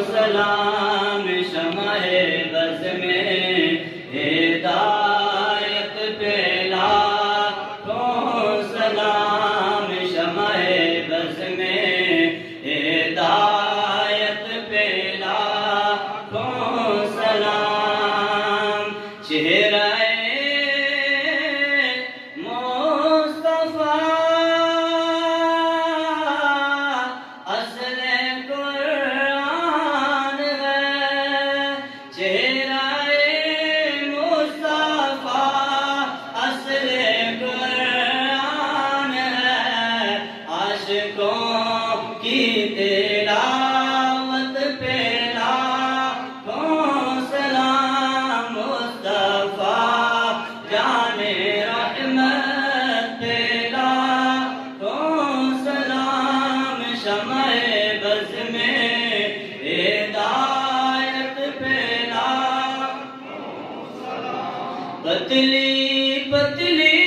سلام شمع بز میں ہدایت پھیلا سلام شمع بز میں ہدایت پھیلا سلام چہرہ کی تلاوت پھیلا سلام مصطفیٰ جان رحمت پھیلا سلام شمع بز میں ہدایت پھیلا پتلی پتلی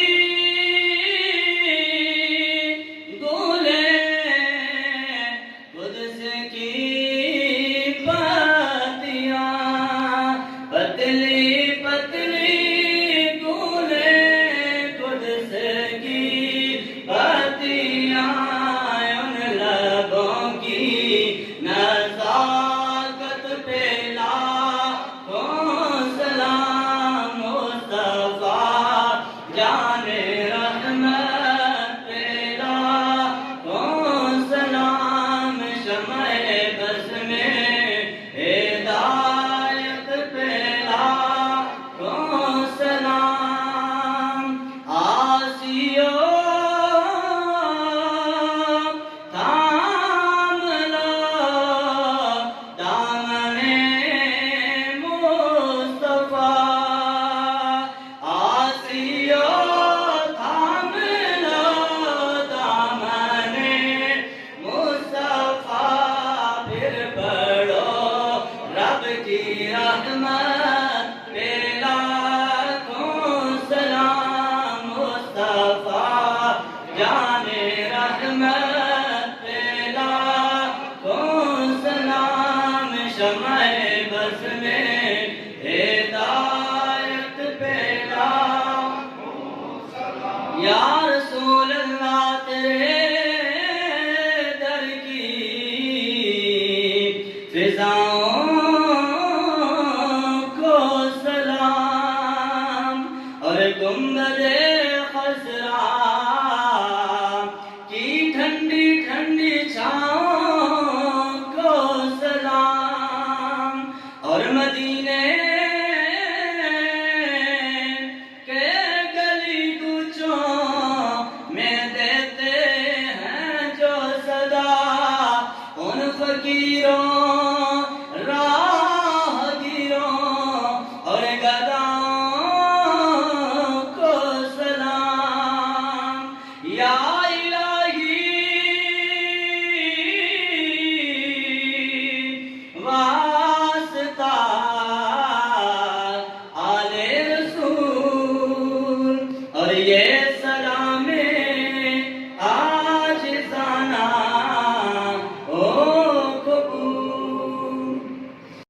سلام مصطفیٰ جان رحمت پھیلا سلام شمع بز میں ہدایت پھیلا یا رسول اللہ تیرے در کی فضاؤں گنبد خضرا کی ٹھنڈی ٹھنڈی چھاؤں کو سلام اور مدینے کے گلی کوچوں میں دیتے ہیں جو صدا ان فقیروں